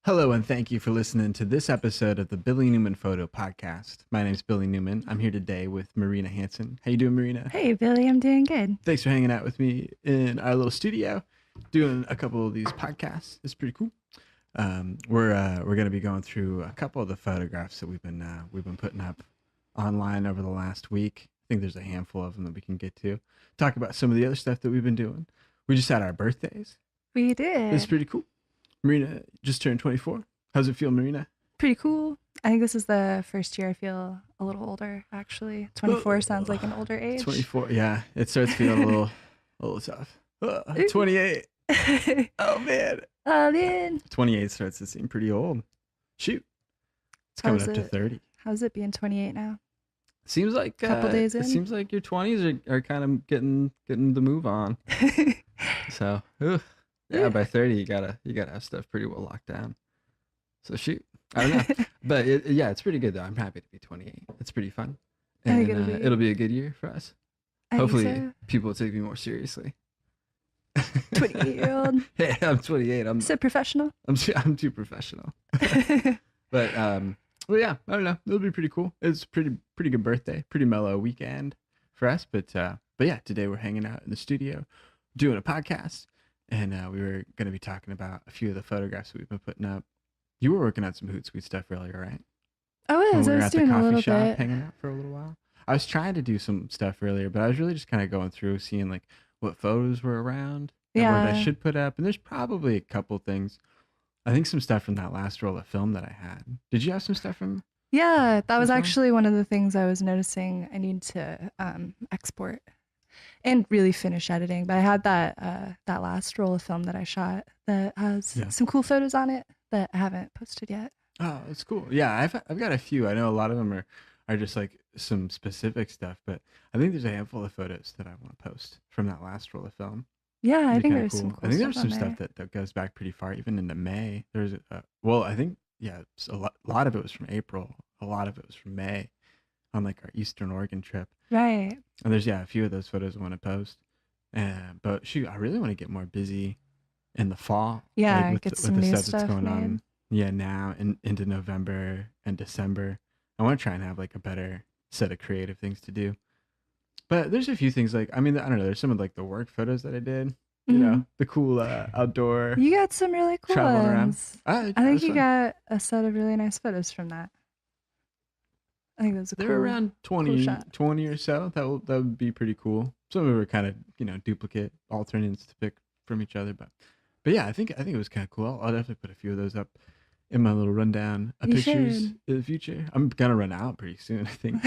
Hello, and thank you for listening to this episode of the Billy Newman Photo Podcast. My name's Billy Newman. I'm here today with Marina Hansen. How you doing, Marina? Hey, Billy, I'm doing good. Thanks for hanging out with me in our little studio, doing a couple of these podcasts. It's pretty cool. We're gonna be going through a couple of the photographs that we've been putting up online over the last week. I think there's a handful of them that we can get to. Talk about some of the other stuff that we've been doing. We just had our birthdays. We It's did. pretty cool. Marina just turned 24. How's it feel, Marina? Pretty cool. I think this is the first year I feel a little older, actually. 24 sounds like an older age. 24. Yeah, it starts feeling a little tough. 28. Oh man. Oh, man. 28 starts to seem pretty old. Shoot. It's coming How's up to it? 30. How's it being 28 now? Seems like Couple days it in? seems like your 20s are kind of getting the move on. So, yeah, by 30 you gotta have stuff pretty well locked down. So shoot. I don't know. But yeah, it's pretty good though. I'm happy to be 28. It's pretty fun. I think And it'll be a good year for us. I Hopefully think so. people will take me more seriously. 28-year-old. Hey, I'm 28. So professional. I'm too professional. But well, yeah, I don't know. It'll be pretty cool. It's pretty good birthday, pretty mellow weekend for us. But yeah, today we're hanging out in the studio, doing a podcast, and we were gonna be talking about a few of the photographs that we've been putting up. You were working on some Hootsuite stuff earlier, right? I When was. we I were was at the doing a coffee little shop bit. hanging out for a little while. I was trying to do some stuff earlier, but I was really just kind of going through, seeing like what photos were around and what I Yeah. should put up. And there's probably a couple things. I think some stuff from that last roll of film that I had. Did you have some stuff from Yeah, that was film? actually one of the things I was noticing I need to export and really finish editing. But I had that last roll of film that I shot that has Yeah. some cool photos on it that I haven't posted yet. Oh, that's cool. Yeah, I've got a few. I know a lot of them are just like some specific stuff, but I think there's a handful of photos that I want to post from that last roll of film. Yeah, I It'd be think kind of there's some cool. I cool think stuff there's on some there. stuff that goes back pretty far, even into May. There's well, I think yeah, it's a lot of it was from April. A lot of it was from May on like our Eastern Oregon trip. Right. And there's a few of those photos I want to post. But shoot, I really want to get more busy in the fall, Yeah, like get with some the new stuff that's stuff going made. on. Yeah, now and into November and December. I want to try and have like a better set of creative things to do. But there's a few things like I mean I don't know. There's some of like the work photos that I did. You Mhm. know, the cool outdoor You got some really cool traveling around. ones. I I think was you fun. got a set of really nice photos from that. I think that was a They're cool. around cool 20, shot. 20 or so. That would be pretty cool. Some of them were kind of duplicate alternates to pick from each other, but yeah, I think it was kind of cool. I'll definitely put a few of those up in my little rundown of You pictures should. in the future. I'm gonna run out pretty soon. I think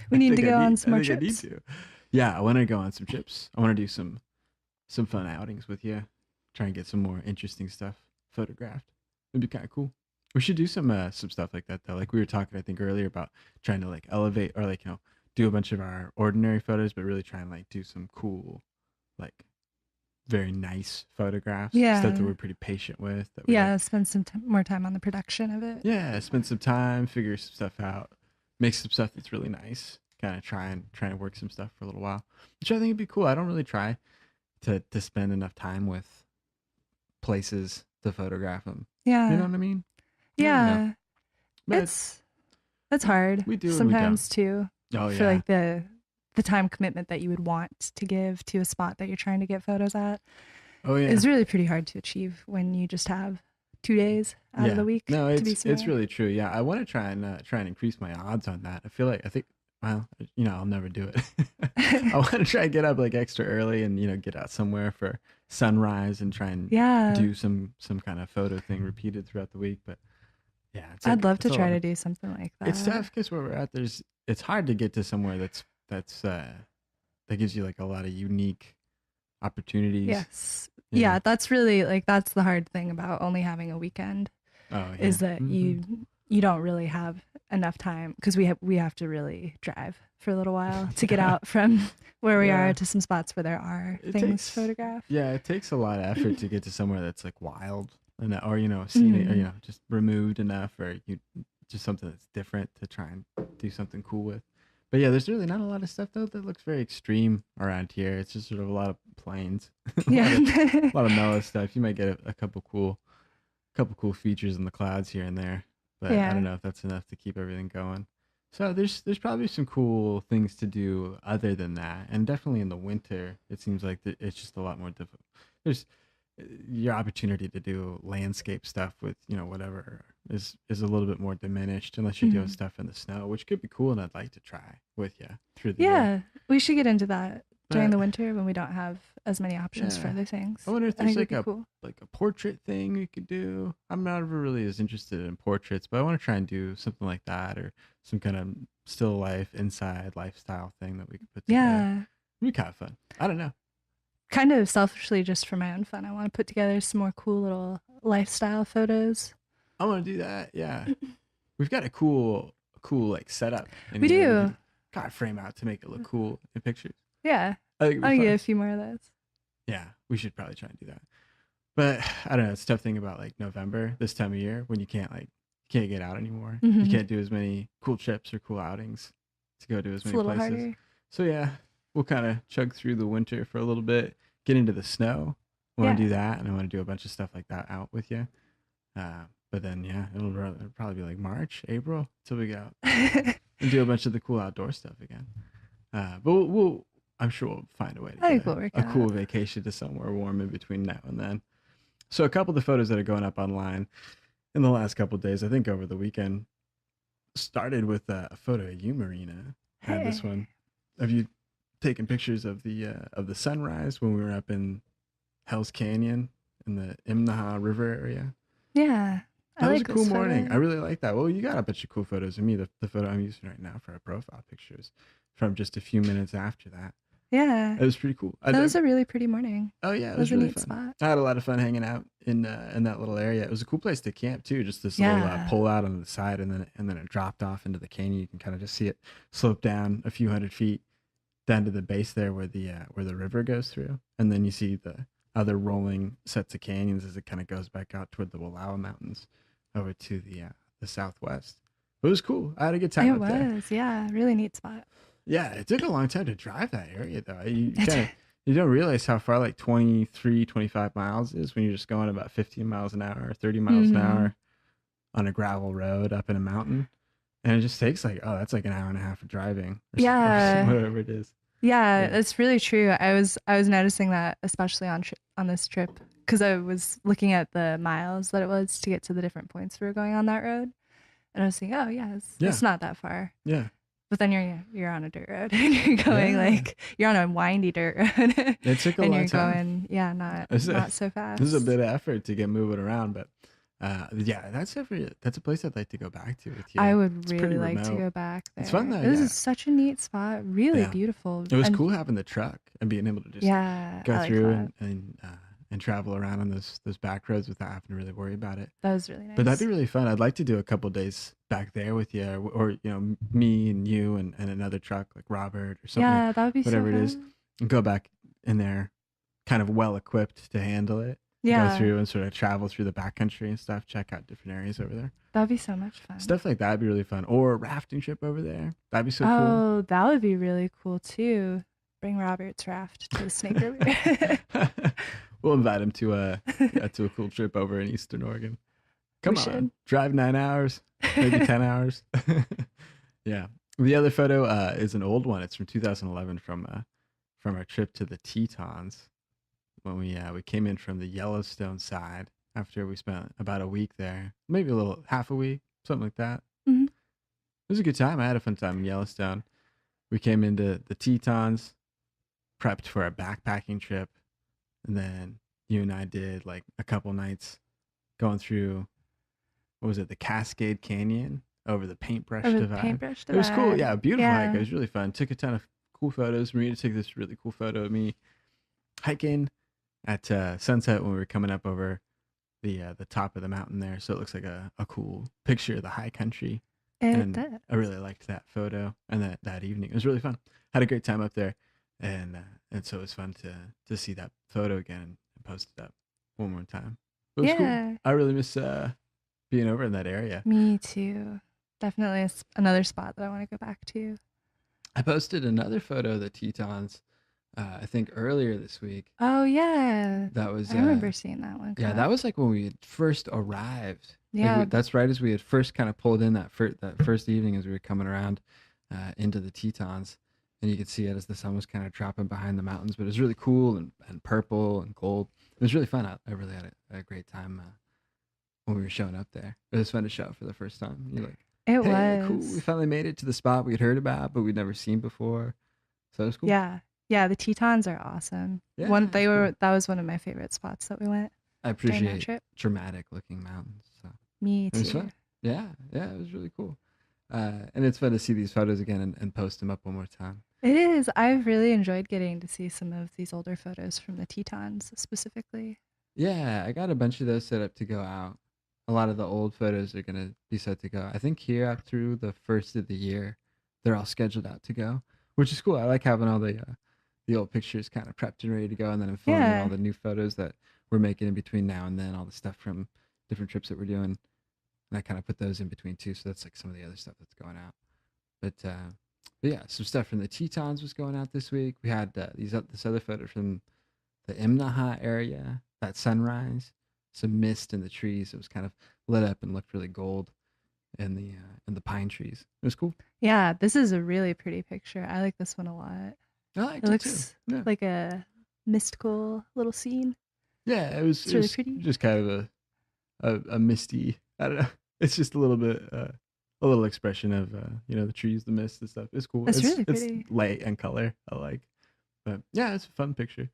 We need to think go on some more I think I need trips. to. Yeah, I want to go on some trips. I want to do some fun outings with you. Try and get some more interesting stuff photographed. It'd be kind of cool. We should do some stuff like that though. Like we were talking, I think earlier about trying to like elevate or like do a bunch of our ordinary photos, but really try and like do some cool, like very nice photographs. Stuff that Yeah. we're pretty patient with. That we Yeah, spend some more time on the production of it. yeah, spend some time, figure some stuff out, make some stuff that's really nice. Kind of try and work some stuff for a little while, which I think would be cool. I don't really try to spend enough time with places to photograph them. You know Yeah. what I mean? I don't know. Yeah. But It's hard we do and we don't. sometimes too. Oh For yeah, like the time commitment that you would want to give to a spot that you're trying to get photos at oh yeah. is really pretty hard to achieve when you just have 2 days out of the week No, to be it's somewhere. really true. Yeah, I want to try and increase my odds on that. I think well, I'll never do it. I want to try and get up like extra early and get out somewhere for sunrise and try and Yeah. do some kind of photo thing repeated throughout the week. But yeah, it's I'd like love to it's a try lot to of- do something like that. It's tough because where we're at, it's hard to get to somewhere that gives you like a lot of unique opportunities. Yes. you Yeah, know? that's really like that's the hard thing about only having a weekend Oh yeah. is that Mhm. you don't really have enough time because we have to really drive for a little while to get Yeah. out from where we Yeah. are to some spots where there are It things takes- photographed. Yeah, it takes a lot of effort to get to somewhere that's like wild and or scenic or Mhm. just removed enough or just something that's different to try and do something cool with. But yeah, there's really not a lot of stuff though that looks very extreme around here. It's just sort of a lot of plains, Yeah. a lot of mellow stuff. You might get a couple cool couple cool features in the clouds here and there, but I don't Yeah. know if that's enough to keep everything going. So there's probably some cool things to do other than that, and definitely in the winter, it seems like it's just a lot more difficult. There's your opportunity to do landscape stuff with whatever is a little bit more diminished unless you're doing Mhm. stuff in the snow, which could be cool, and I'd like to try with you through the year. Yeah, we should get into that during But the winter when we don't have as many options for yeah, other I things. wonder if I there's think it'd be cool. like a portrait thing we could do. I'm not ever really as interested in portraits, but I want to try and do something like that, or some kind of still life inside lifestyle thing that we could put together. Yeah, It'd be kind of fun. I don't know. kind of selfishly just for my own fun. I want to put together some more cool little lifestyle photos. I want to do that. Yeah, we've got a cool like setup in We here. We do. could kind of frame out to make it look cool in pictures. Yeah, I think it'd be I'll get fun. a few more of those. Yeah, we should probably try and do that. But I don't know. It's a tough thing about like November, this time of year, when you can't get out anymore. You Hmm. can't do as many cool trips or cool outings to go to as It's a many little places. harder. So yeah, we'll kind of chug through the winter for a little bit, get into the snow. I want to Yeah. do that, and I want to do a bunch of stuff like that out with you. But then yeah, it'll probably be like March, April till we go out I and do a bunch of the cool outdoor stuff again. But I'm sure we'll find a way to get think we'll work a it cool out. vacation to somewhere warm in between now and then. So a couple of the photos that are going up online in the last couple of days, I think over the weekend, started with a photo of you, Marina. I had this one Hey. of you taking pictures of the sunrise when we were up in Hell's Canyon in the Imnaha River area. Yeah, I That was a like cool this morning. I photo. really like that. Well, you got a bunch of cool photos of me. The photo I'm using right now for our profile pictures from just a few minutes after that. Yeah, It was pretty cool. that was a really pretty morning. Oh yeah, it That was was a really neat fun. spot. I had a lot of fun hanging out in that little area. It was a cool place to camp too. Just this little Yeah. pull out on the side, and then it dropped off into the canyon. You can kind of just see it slope down a few hundred feet down to the base there where the river goes through, and then you see the other rolling sets of canyons as it kind of goes back out toward the Wallowa Mountains over to the southwest. It was cool. I had a good time It up there. was. Yeah, really neat spot. Yeah, it took a long time to drive that area though. You It kind did. of you don't realize how far like 23, 25 miles is when you're just going about 15 miles an hour or 30 miles an Hmm. hour on a gravel road up in a mountain. And it just takes like, oh, that's like an hour and a half of driving or Yeah. whatever it is. Yeah, Yeah. it's really true. I was noticing that especially on this trip because I was looking at the miles that it was to get to the different points we were going on that road, and I was thinking, oh yeah, Yeah. it's not that far. Yeah. But then you're on a dirt road and you're going Yeah. like you're on a windy dirt road It took a and long you're time. going not This not so is a fast. bit of effort to get moving around, but yeah, that's a place I'd like to go back to with I you. would It's pretty really like to remote. go back It's fun there. though, This yeah. is such a neat spot, really Yeah. beautiful. It was And cool having the truck and being able to just yeah, go I like through that. and travel around on those back roads without having to really worry about it. That was really But that'd be nice. really fun. I'd like to do a couple days back there with you, or me and you and another truck like Robert or something, Yeah, that would be so whatever it is, fun. and go back in there, kind of well equipped to handle it. Go Yeah, through and sort of travel through the backcountry and stuff. Check out different areas over there. that would be so much fun. Stuff like that'd be really fun. Or a rafting trip over there. That'd be so cool. Oh, that would be really cool too. Bring Robert's raft to the Snake River. We'll invite him to a cool trip over in Eastern Oregon. We Come on, should. drive 9 hours, maybe 10 hours. Yeah. The other photo is an old one. It's from 2011 from our trip to the Tetons when we came in from the Yellowstone side after we spent about a week there, maybe a little half a week, something like that. Mhm. It was a good time. I had a fun time in Yellowstone. We came into the Tetons, prepped for a backpacking trip, and then you and I did like a couple nights going through, what was it, the Cascade Canyon over the Paintbrush Over the Divide. paintbrush It was cool. divide. Yeah, beautiful hike. It Yeah. was really fun. Took a ton of cool photos. Marina took this really cool photo of me hiking at sunset when we were coming up over the top of the mountain there. So it looks like a cool picture of the high country. It And does. I really liked that photo and that evening. It was really fun. Had a great time up there, and so it was fun to see that photo again and post it up one more time. It was cool. Yeah. I really miss being over in that area. Me too. Definitely another spot that I want to go back to. I posted another photo of the Tetons I think earlier this week. Oh yeah, That was I remember seeing that one yeah, come up. that was like when we had first arrived. Like Yeah, that's right as we had first kind of pulled in that first evening as we were coming around into the Tetons, and you could see it as the sun was kind of dropping behind the mountains. But it was really cool and purple and gold. It was really fun. I really had a great time when we were showing up there. It was fun to show up for the first time. You're like, it hey, cool, we was. finally made it to the spot we'd heard about, but we'd never seen before. So it was cool. Yeah, yeah. The Tetons are awesome. Yeah, it's cool. That was one of my favorite spots that we went I during that appreciate trip. dramatic looking mountains. So Me it was too. fun. Yeah, yeah, it was really cool. And it's fun to see these photos again and post them up one more time. It is. I've really enjoyed getting to see some of these older photos from the Tetons specifically. Yeah, I got a bunch of those set up to go out. A lot of the old photos are gonna be set to go. I think here up through the first of the year, they're all scheduled out to go, which is cool. I like having all the old pictures kind of prepped and ready to go, and then I'm filling in all Yeah, the new photos that we're making in between now and then, all the stuff from different trips that we're doing, and I kind of put those in between too. So that's like some of the other stuff that's going out. But yeah, some stuff from the Tetons was going out this week. We had this other photo from the Imnaha area, that sunrise, some mist in the trees. It was kind of lit up and looked really gold in the pine trees. It was cool. yeah. This is a really pretty picture. I like this one a lot. I It liked it too. looks Yeah, like a mystical little scene. yeah. It's It really was pretty. just kind of a misty. I don't know. It's just a little bit a little expression of the trees, the mist, and stuff. It's cool. That's really It's pretty. light and color. I like. But yeah, it's a fun picture.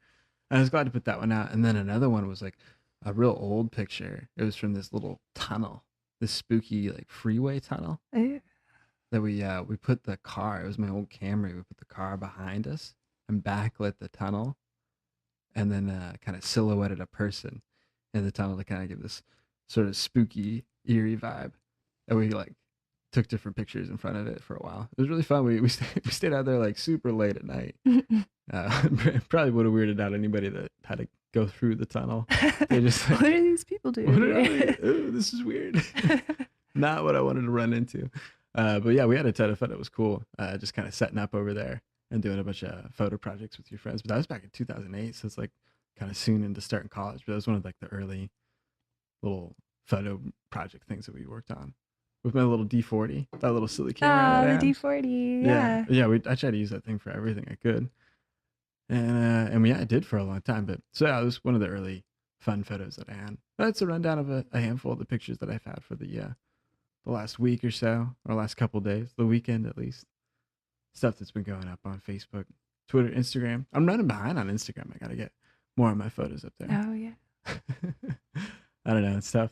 I was glad to put that one out. And then another one was like a real old picture. It was from this little tunnel, this spooky like freeway tunnel Eh, that we put the car. It was my old Camry. We put the car behind us and backlit the tunnel, and then kind of silhouetted a person in the tunnel to kind of give this sort of spooky, eerie vibe. And we like took different pictures in front of it for a while. It was really fun. We stayed out there like super late at night. Probably would have weirded out anybody that had to go through the tunnel. They just what like, are these people doing what are they? here? Ooh, this is weird. Not what I wanted to run into. But yeah, we had a ton of fun. It was cool. Just kind of setting up over there and doing a bunch of photo projects with your friends. But that was back in 2008, so it's like kind of soon into starting college. But that was one of like the early little photo project things that we worked on with my little D40, that little silly camera that Ah, I the had. D40. Yeah, Yeah. yeah. I tried to use that thing for everything I could, and yeah, I did for a long time. But so yeah, it was one of the early fun photos that I had. That's a rundown of a handful of the pictures that I've had for the last week or so, or last couple days, the weekend at least. Stuff that's been going up on Facebook, Twitter, Instagram. I'm running behind on Instagram. I gotta get more of my photos up there. Oh yeah. I don't know, it's tough.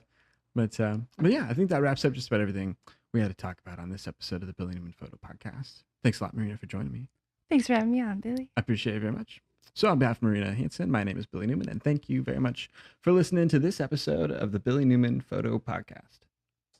But yeah, I think that wraps up just about everything we had to talk about on this episode of the Billy Newman Photo Podcast. Thanks a lot, Marina, for joining me. Thanks for having me on, Billy. I appreciate it very much. So, on behalf of Marina Hansen, my name is Billy Newman, and thank you very much for listening to this episode of the Billy Newman Photo Podcast.